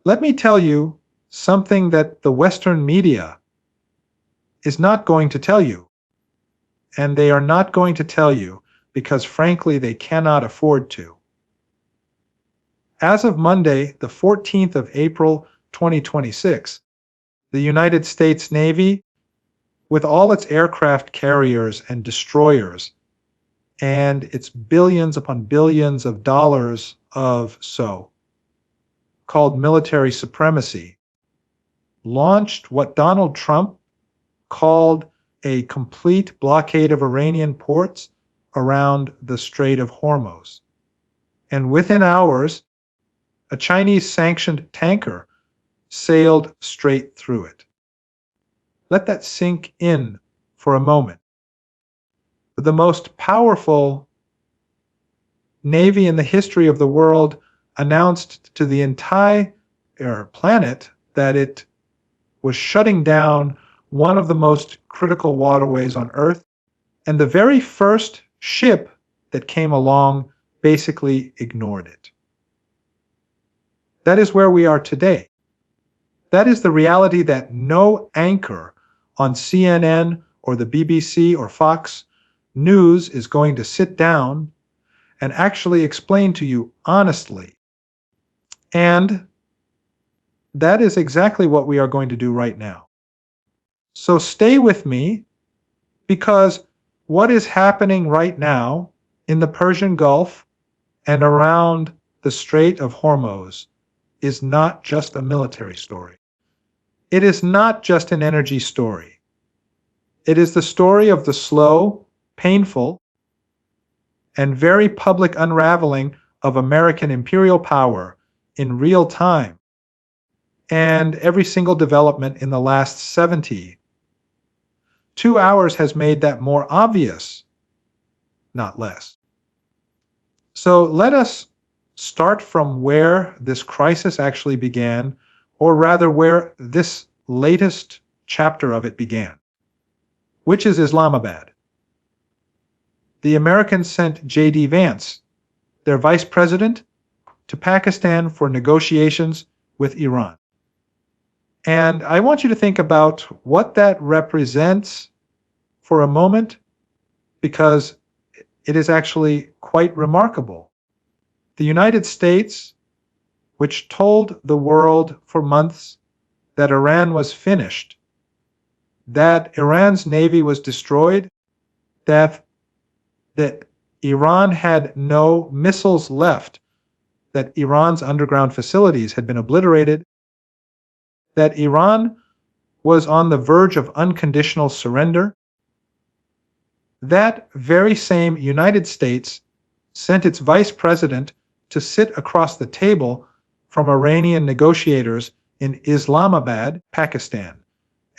Let me tell you something that the Western media is not going to tell you. And they are not going to tell you because, frankly, they cannot afford to. As of Monday, the 14th of April, 2026, the United States Navy, with all its aircraft carriers and destroyers, and its billions upon billions of dollars of called military supremacy, launched what Donald Trump called a complete blockade of Iranian ports around the Strait of Hormuz. And within hours, a Chinese sanctioned tanker sailed straight through it. Let that sink in for a moment. The most powerful navy in the history of the world announced to the entire planet that it was shutting down one of the most critical waterways on Earth, and the very first ship that came along basically ignored it. That is where we are today. That is the reality that no anchor on CNN or the BBC or Fox News is going to sit down and actually explain to you honestly. And that is exactly what we are going to do right now. So stay with me, because what is happening right now in the Persian Gulf and around the Strait of Hormuz is not just a military story. It is not just an energy story. It is the story of the slow, painful, and very public unraveling of American imperial power in real time, and every single development in the last 72 hours has made that more obvious, not less. So let us start from where this crisis actually began, or rather where this latest chapter of it began, which is Islamabad. The Americans sent J.D. Vance, their vice president, to Pakistan for negotiations with Iran. And I want you to think about what that represents for a moment, because it is actually quite remarkable. The United States, which told the world for months that Iran was finished, that Iran's navy was destroyed, that Iran had no missiles left, that Iran's underground facilities had been obliterated, that Iran was on the verge of unconditional surrender, that very same United States sent its vice president to sit across the table from Iranian negotiators in Islamabad, Pakistan.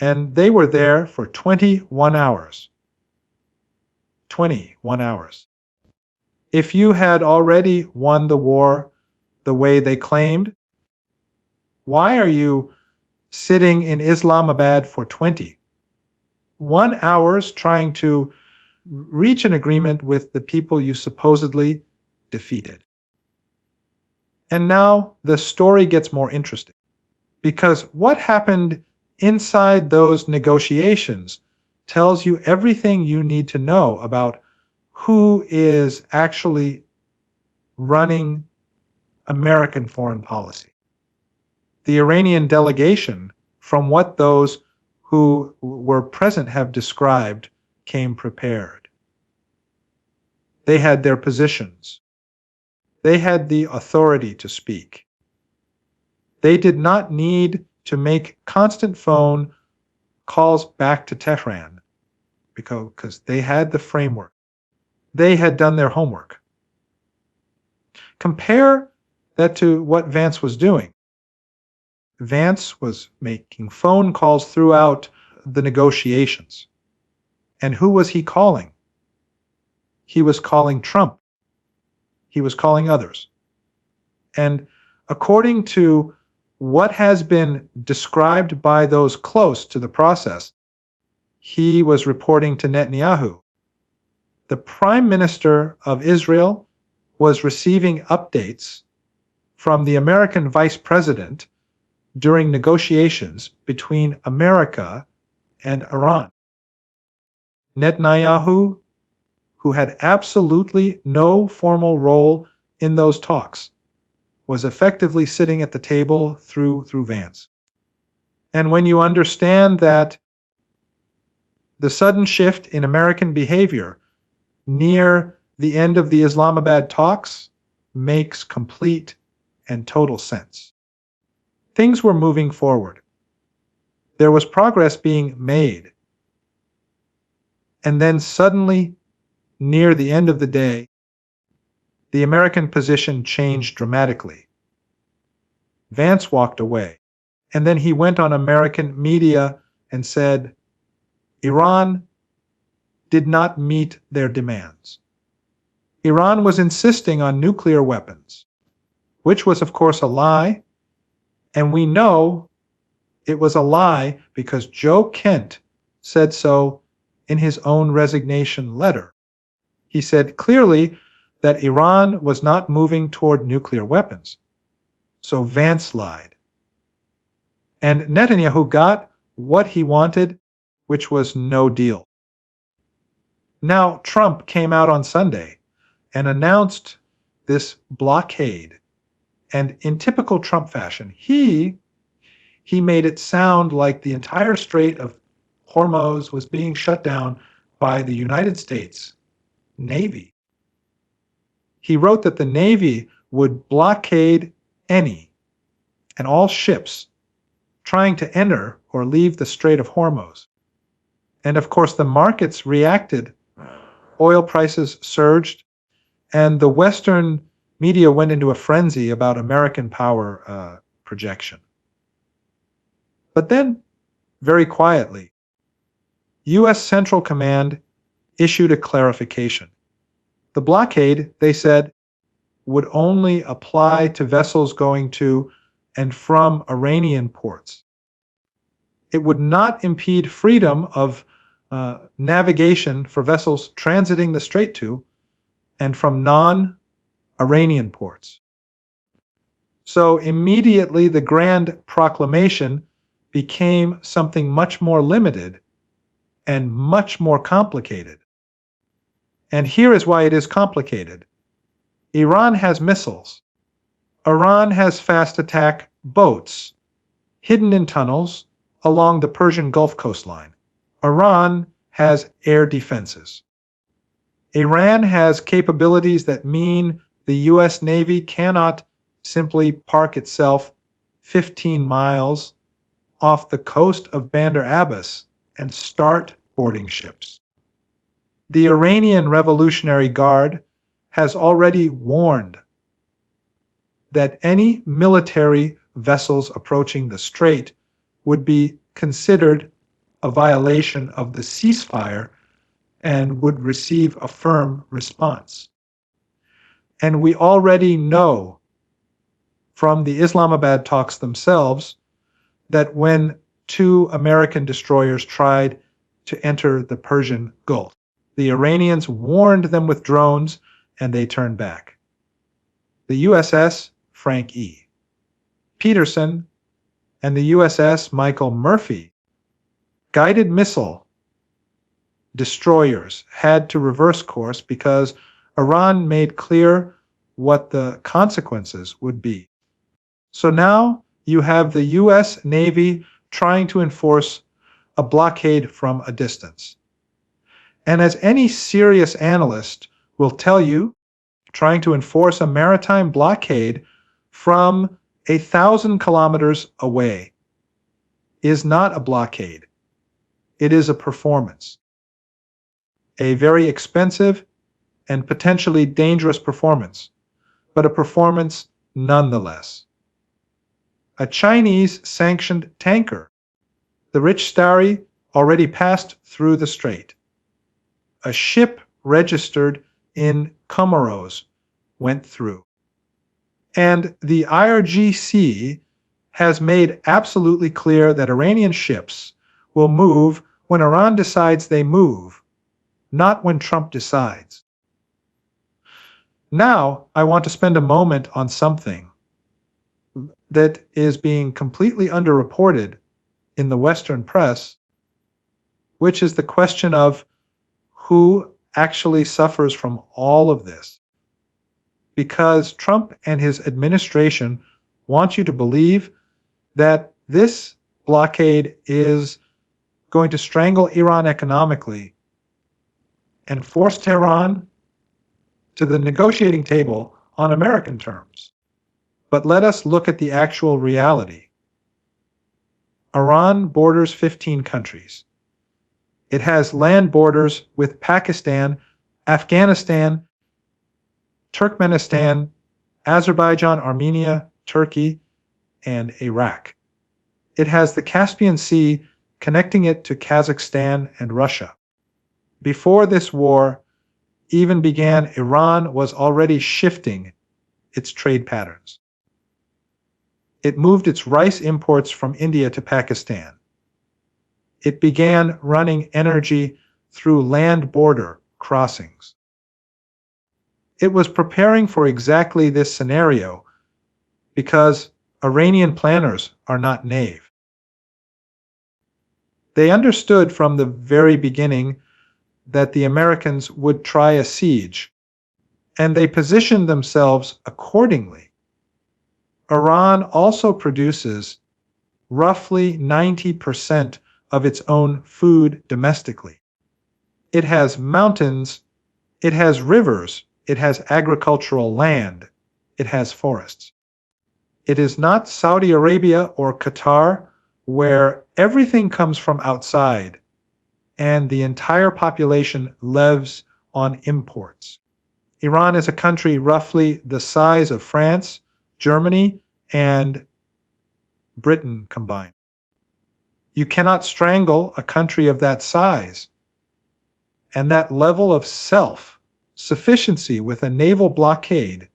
And they were there for 21 hours. 21 hours. If you had already won the war the way they claimed, why are you sitting in Islamabad for 21 hours trying to reach an agreement with the people you supposedly defeated? And now the story gets more interesting, because what happened inside those negotiations tells you everything you need to know about who is actually running American foreign policy. The Iranian delegation, from what those who were present have described, came prepared. They had their positions. They had the authority to speak. They did not need to make constant phone calls back to Tehran because they had the framework. They had done their homework. Compare that to what Vance was doing. Vance was making phone calls throughout the negotiations. And who was he calling? He was calling Trump. He was calling others. And according to what has been described by those close to the process, he was reporting to Netanyahu. The Prime Minister of Israel was receiving updates from the American Vice President during negotiations between America and Iran. Netanyahu, who had absolutely no formal role in those talks, was effectively sitting at the table through Vance. And when you understand that the sudden shift in American behavior near the end of the Islamabad talks makes complete and total sense. Things were moving forward. There was progress being made. And then suddenly, near the end of the day, the American position changed dramatically. Vance walked away, and then he went on American media and said, Iran did not meet their demands. Iran was insisting on nuclear weapons, which was, of course, a lie, and we know it was a lie because Joe Kent said so in his own resignation letter. He said clearly that Iran was not moving toward nuclear weapons. So Vance lied. And Netanyahu got what he wanted, which was no deal. Now, Trump came out on Sunday and announced this blockade. And in typical Trump fashion, he made it sound like the entire Strait of Hormuz was being shut down by the United States Navy. He wrote that the Navy would blockade any and all ships trying to enter or leave the Strait of Hormuz. And of course, the markets reacted. Oil prices surged, and the Western media went into a frenzy about American power projection. But then, very quietly, U.S. Central Command issued a clarification. The blockade, they said, would only apply to vessels going to and from Iranian ports. It would not impede freedom of navigation for vessels transiting the strait to and from non-Iranian ports. So immediately the grand proclamation became something much more limited and much more complicated. And here is why it is complicated. Iran has missiles. Iran has fast attack boats hidden in tunnels along the Persian Gulf coastline. Iran has air defenses. Iran has capabilities that mean the U.S. Navy cannot simply park itself 15 miles off the coast of Bandar Abbas and start boarding ships. The Iranian Revolutionary Guard has already warned that any military vessels approaching the strait would be considered a violation of the ceasefire and would receive a firm response. And we already know from the Islamabad talks themselves that when two American destroyers tried to enter the Persian Gulf, the Iranians warned them with drones and they turned back. The USS Frank E. Peterson and the USS Michael Murphy guided missile destroyers had to reverse course because Iran made clear what the consequences would be. So now you have the U.S. Navy trying to enforce a blockade from a distance. And as any serious analyst will tell you, trying to enforce a maritime blockade from 1,000 kilometers away is not a blockade. It is a performance. A very expensive and potentially dangerous performance, but a performance nonetheless. A Chinese sanctioned tanker, the Rich Starry, already passed through the strait. A ship registered in Comoros went through. And the IRGC has made absolutely clear that Iranian ships will move when Iran decides they move, not when Trump decides. Now, I want to spend a moment on something that is being completely underreported in the Western press, which is the question of who actually suffers from all of this. Because Trump and his administration want you to believe that this blockade is going to strangle Iran economically and force Tehran to the negotiating table on American terms. But let us look at the actual reality. Iran borders 15 countries. It has land borders with Pakistan, Afghanistan, Turkmenistan, Azerbaijan, Armenia, Turkey, and Iraq. It has the Caspian Sea connecting it to Kazakhstan and Russia. Before this war even began, Iran was already shifting its trade patterns. It moved its rice imports from India to Pakistan. It began running energy through land border crossings. It was preparing for exactly this scenario because Iranian planners are not naive. They understood from the very beginning that the Americans would try a siege, and they positioned themselves accordingly. Iran also produces roughly 90% of its own food domestically. It has mountains, it has rivers, it has agricultural land, it has forests. It is not Saudi Arabia or Qatar, where everything comes from outside and the entire population lives on imports. Iran is a country roughly the size of France, Germany, and Britain combined. You cannot strangle a country of that size and that level of self-sufficiency with a naval blockade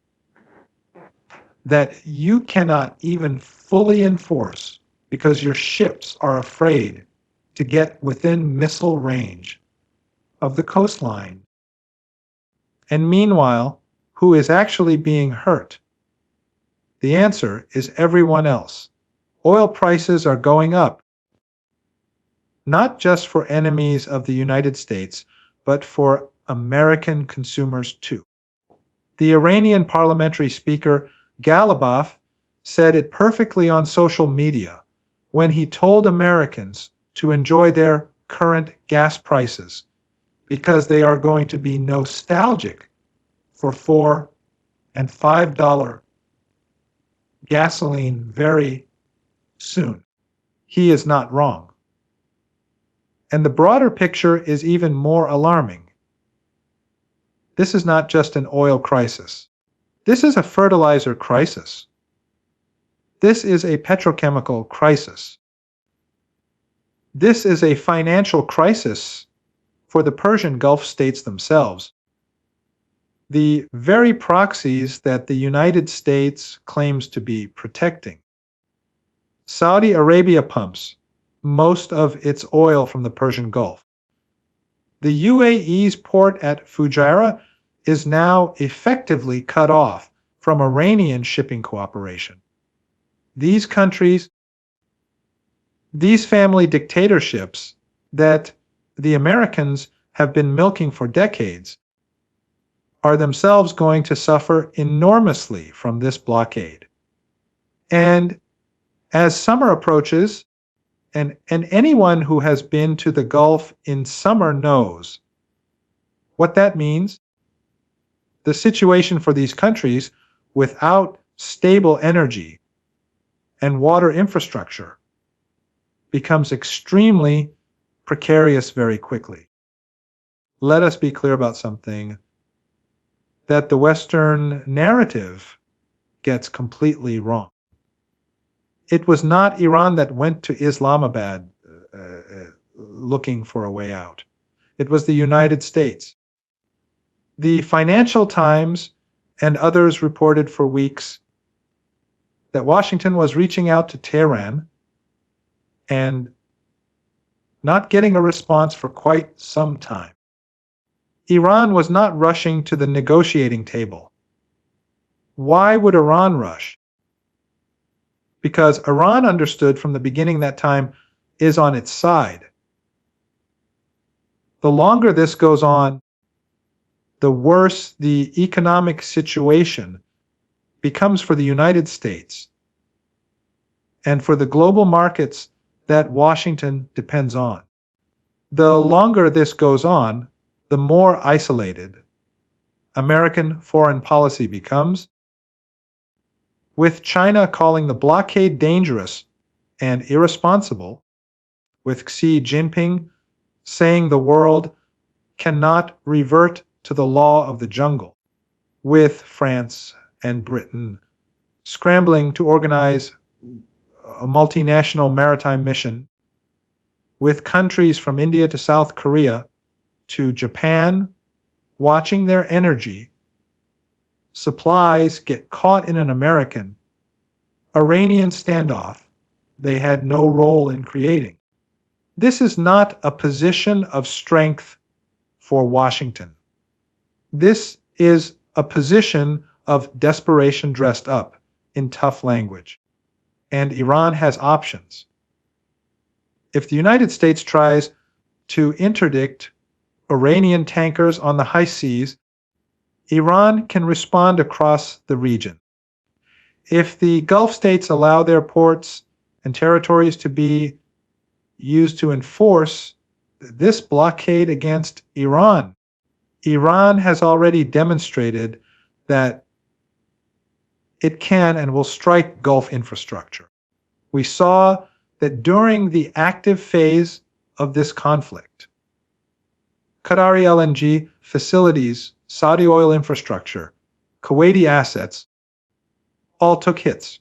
that you cannot even fully enforce because your ships are afraid to get within missile range of the coastline. And meanwhile, who is actually being hurt? The answer is everyone else. Oil prices are going up, not just for enemies of the United States, but for American consumers too. The Iranian parliamentary speaker Ghalibaf said it perfectly on social media when he told Americans to enjoy their current gas prices because they are going to be nostalgic for $4 and $5 gasoline very soon. He is not wrong. And the broader picture is even more alarming. This is not just an oil crisis. This is a fertilizer crisis. This is a petrochemical crisis. This is a financial crisis for the Persian Gulf states themselves. The very proxies that the United States claims to be protecting. Saudi Arabia pumps most of its oil from the Persian Gulf. The UAE's port at Fujairah is now effectively cut off from Iranian shipping cooperation. These countries, these family dictatorships that the Americans have been milking for decades, are themselves going to suffer enormously from this blockade. And as summer approaches, and anyone who has been to the Gulf in summer knows what that means. The situation for these countries without stable energy and water infrastructure becomes extremely precarious very quickly. Let us be clear about something that the Western narrative gets completely wrong. It was not Iran that went to Islamabad looking for a way out. It was the United States. The Financial Times and others reported for weeks that Washington was reaching out to Tehran and not getting a response for quite some time. Iran was not rushing to the negotiating table. Why would Iran rush? because Iran understood from the beginning that time is on its side. The longer this goes on, the worse the economic situation becomes for the United States and for the global markets that Washington depends on. The longer this goes on, the more isolated American foreign policy becomes, with China calling the blockade dangerous and irresponsible, with Xi Jinping saying the world cannot revert to the law of the jungle, with France and Britain scrambling to organize a multinational maritime mission, with countries from India to South Korea to Japan watching their energy supplies get caught in an American Iranian standoff they had no role in creating. This is not a position of strength for Washington. This is a position of desperation dressed up in tough language. And Iran has options. If the United States tries to interdict Iranian tankers on the high seas, Iran can respond across the region. If the Gulf states allow their ports and territories to be used to enforce this blockade against Iran, Iran has already demonstrated that it can and will strike Gulf infrastructure. We saw that during the active phase of this conflict, Qatari LNG facilities, Saudi oil infrastructure, Kuwaiti assets all took hits.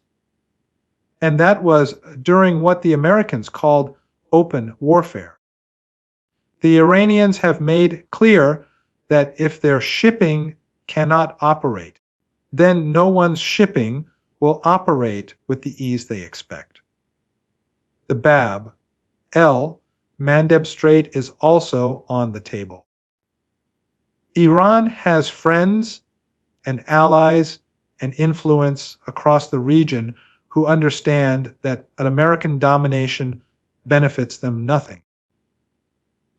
And that was during what the Americans called open warfare. The Iranians have made clear that if their shipping cannot operate, then no one's shipping will operate with the ease they expect. The Bab el Mandeb Strait is also on the table. Iran has friends and allies and influence across the region who understand that an American domination benefits them nothing.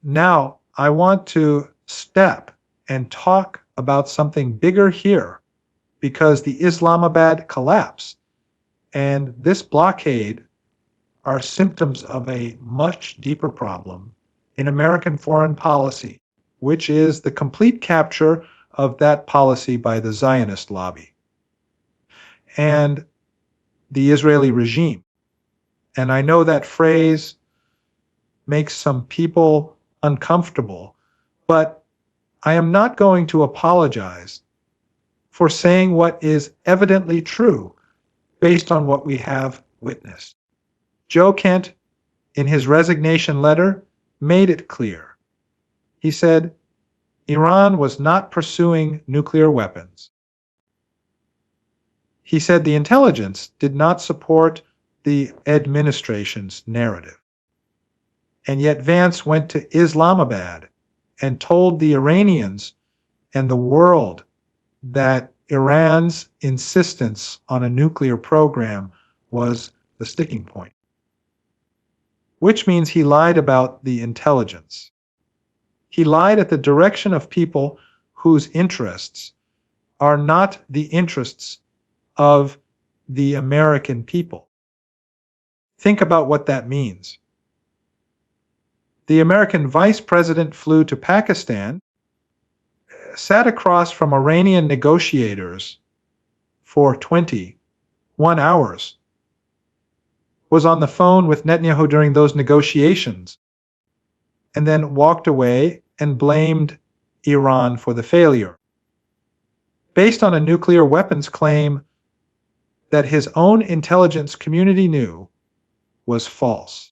Now, I want to step and talk about something bigger here, because the Islamabad collapse and this blockade are symptoms of a much deeper problem in American foreign policy, which is the complete capture of that policy by the Zionist lobby and the Israeli regime. And I know that phrase makes some people uncomfortable, but I am not going to apologize for saying what is evidently true based on what we have witnessed. Joe Kent, in his resignation letter, made it clear. He said, Iran was not pursuing nuclear weapons. He said the intelligence did not support the administration's narrative. And yet Vance went to Islamabad and told the Iranians and the world that Iran's insistence on a nuclear program was the sticking point, which means he lied about the intelligence. He lied at the direction of people whose interests are not the interests of the American people. Think about what that means. The American vice president flew to Pakistan, sat across from Iranian negotiators for 21 hours, was on the phone with Netanyahu during those negotiations, and then walked away and blamed Iran for the failure, based on a nuclear weapons claim that his own intelligence community knew was false.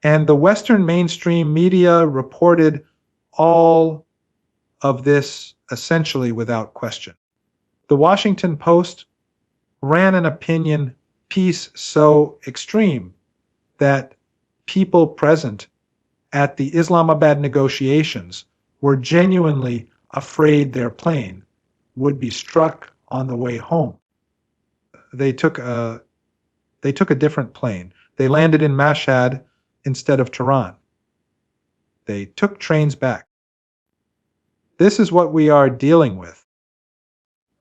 And the Western mainstream media reported all of this essentially without question. The Washington Post ran an opinion piece so extreme that people present at the Islamabad negotiations were genuinely afraid their plane would be struck on the way home. They They took a different plane. They landed in Mashhad instead of Tehran. They took trains back. This is what we are dealing with.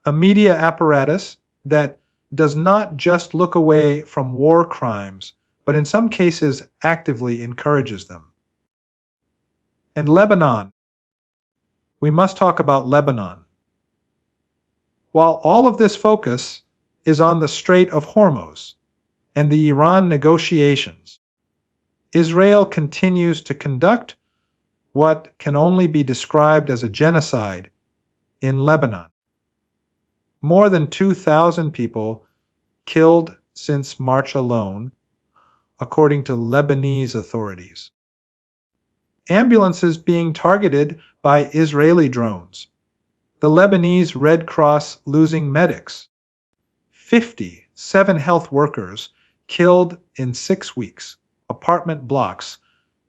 A media apparatus that does not just look away from war crimes, but in some cases actively encourages them. And Lebanon. We must talk about Lebanon. While all of this focus is on the Strait of Hormuz and the Iran negotiations, Israel continues to conduct what can only be described as a genocide in Lebanon. More than 2,000 people killed since March alone, according to Lebanese authorities. Ambulances being targeted by Israeli drones. The Lebanese Red Cross losing medics. 57 health workers killed in 6 weeks. Apartment blocks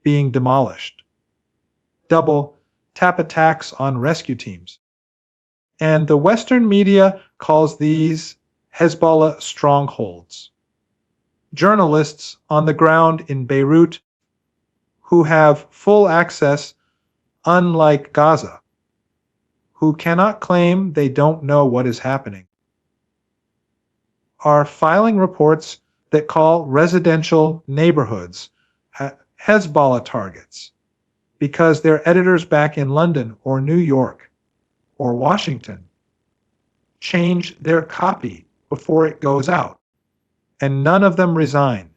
being demolished. Double tap attacks on rescue teams. And the Western media calls these Hezbollah strongholds. Journalists on the ground in Beirut who have full access, unlike Gaza, who cannot claim they don't know what is happening, are filing reports that call residential neighborhoods Hezbollah targets because their editors back in London or New York or Washington change their copy before it goes out, and none of them resign.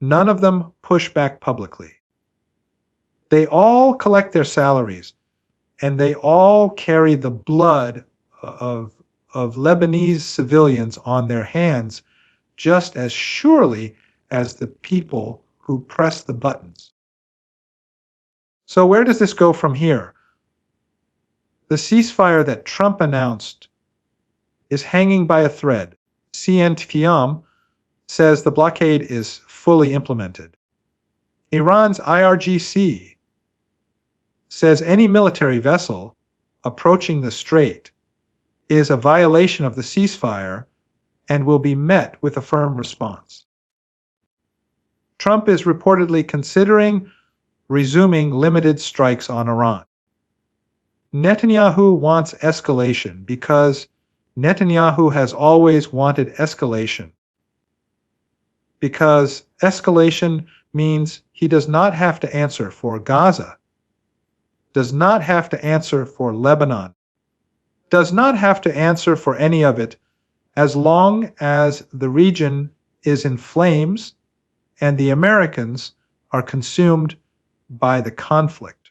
None of them push back publicly. They all collect their salaries, and they all carry the blood of Lebanese civilians on their hands just as surely as the people who press the buttons. So where does this go from here? The ceasefire that Trump announced is hanging by a thread. CNTFIAM says the blockade is fully implemented. Iran's IRGC says any military vessel approaching the strait is a violation of the ceasefire and will be met with a firm response. Trump is reportedly considering resuming limited strikes on Iran. Netanyahu wants escalation because Netanyahu has always wanted escalation. Because escalation means he does not have to answer for Gaza, does not have to answer for Lebanon, does not have to answer for any of it as long as the region is in flames and the Americans are consumed by the conflict.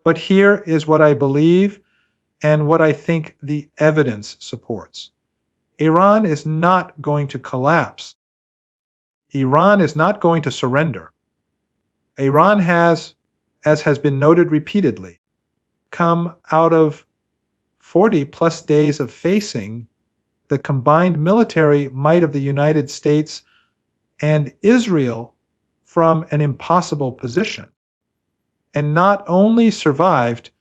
But here is what I believe and what I think the evidence supports. Iran is not going to collapse. Iran is not going to surrender. Iran has, as has been noted repeatedly, come out of 40 plus days of facing the combined military might of the United States and Israel from an impossible position, and not only survived,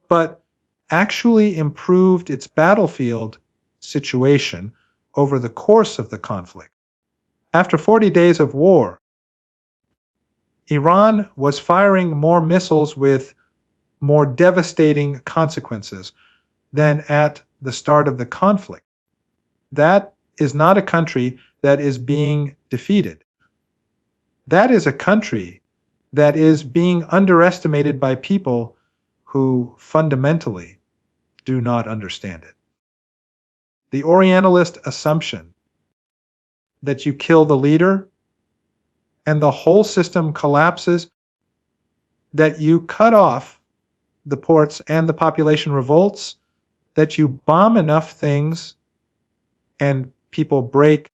but actually improved its battlefield situation over the course of the conflict. After 40 days of war, Iran was firing more missiles with more devastating consequences than at the start of the conflict. That is not a country that is being defeated. That is a country that is being underestimated by people who fundamentally do not understand it. The Orientalist assumption that you kill the leader and the whole system collapses, that you cut off the ports and the population revolts, that you bomb enough things and people break,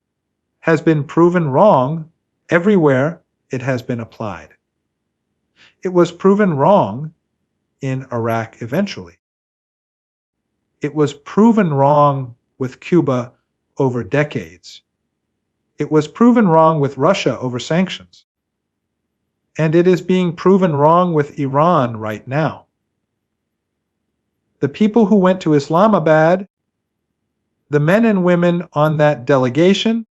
has been proven wrong everywhere it has been applied. It was proven wrong in Iraq eventually. It was proven wrong with Cuba over decades. It was proven wrong with Russia over sanctions. And it is being proven wrong with Iran right now. The people who went to Islamabad, The men and women on that delegation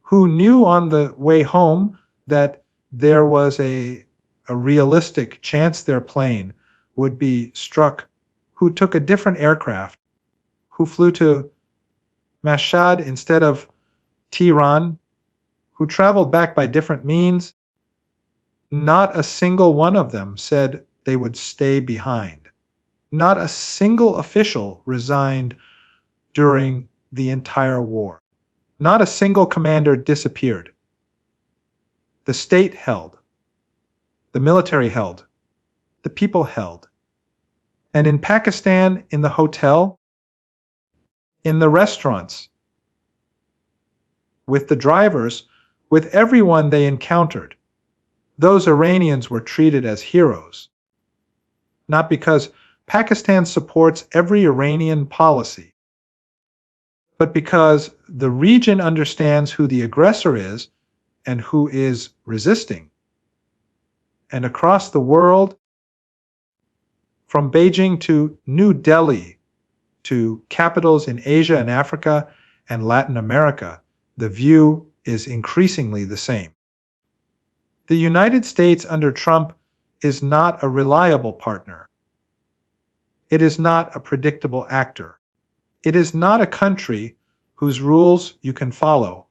who knew on the way home that there was a realistic chance their plane would be struck, who took a different aircraft, who flew to Mashhad instead of Tehran, who traveled back by different means, not a single one of them said they would stay behind. Not a single official resigned during the entire war. Not a single commander disappeared. The state held. The military held. The people held. And in Pakistan, in the hotel, in the restaurants, with the drivers, with everyone they encountered, those Iranians were treated as heroes. Not because Pakistan supports every Iranian policy, but because the region understands who the aggressor is and who is resisting. And across the world, from Beijing to New Delhi, to capitals in Asia and Africa and Latin America, the view is increasingly the same. The United States under Trump is not a reliable partner. It is not a predictable actor. It is not a country whose rules you can follow.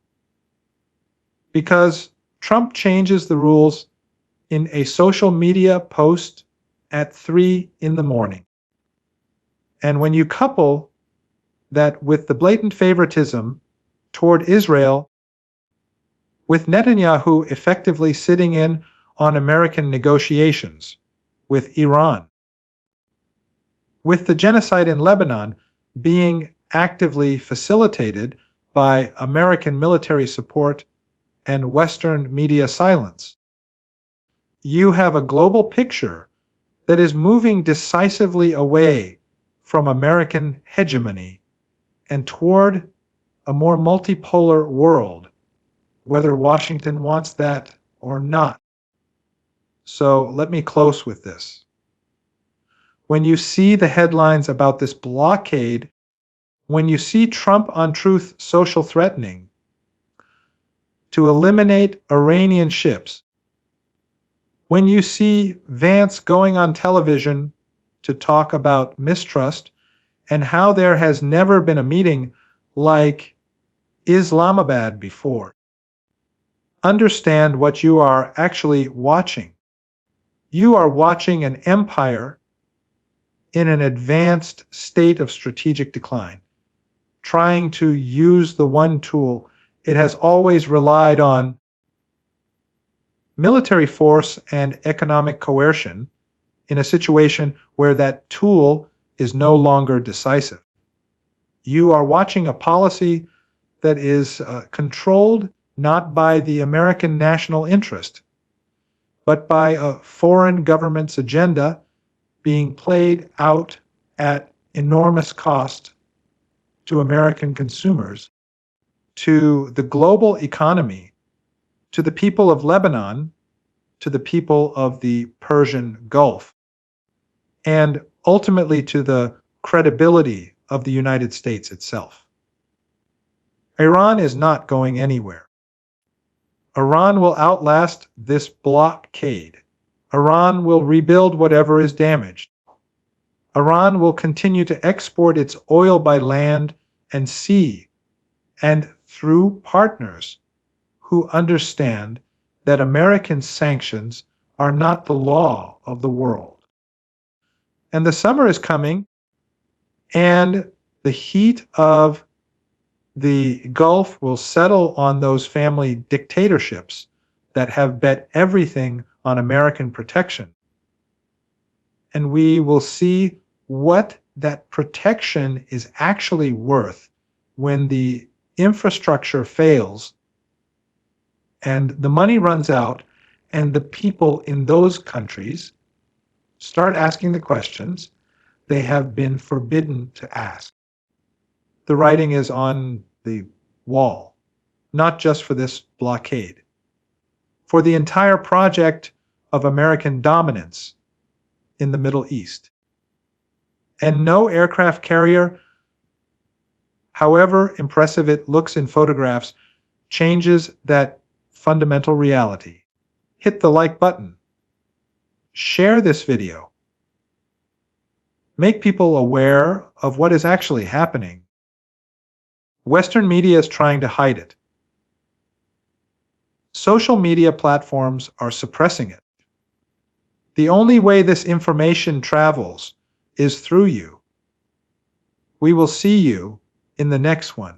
Because Trump changes the rules in a social media post at 3 in the morning. And when you couple that with the blatant favoritism toward Israel, with Netanyahu effectively sitting in on American negotiations with Iran, with the genocide in Lebanon being actively facilitated by American military support and Western media silence, you have a global picture that is moving decisively away from American hegemony and toward a more multipolar world, whether Washington wants that or not. So let me close with this. When you see the headlines about this blockade, when you see Trump on Truth Social threatening to eliminate Iranian ships, when you see Vance going on television to talk about mistrust and how there has never been a meeting like Islamabad before, understand what you are actually watching. You are watching an empire in an advanced state of strategic decline, trying to use the one tool it has always relied on, military force and economic coercion, in a situation where that tool is no longer decisive. You are watching a policy that is controlled not by the American national interest, but by a foreign government's agenda being played out at enormous cost to American consumers, to the global economy, to the people of Lebanon, to the people of the Persian Gulf, and ultimately to the credibility of the United States itself. Iran is not going anywhere. Iran will outlast this blockade. Iran will rebuild whatever is damaged. Iran will continue to export its oil by land and sea and through partners who understand that American sanctions are not the law of the world. And the summer is coming, and the heat of the Gulf will settle on those family dictatorships that have bet everything on American protection. And we will see what that protection is actually worth when the infrastructure fails and the money runs out and the people in those countries start asking the questions they have been forbidden to ask. The writing is on the wall, not just for this blockade, for the entire project of American dominance in the Middle East. And no aircraft carrier however impressive it looks in photographs, changes that fundamental reality. Hit the like button. Share this video. Make people aware of what is actually happening. Western media is trying to hide it. Social media platforms are suppressing it. The only way this information travels is through you. We will see you in the next one.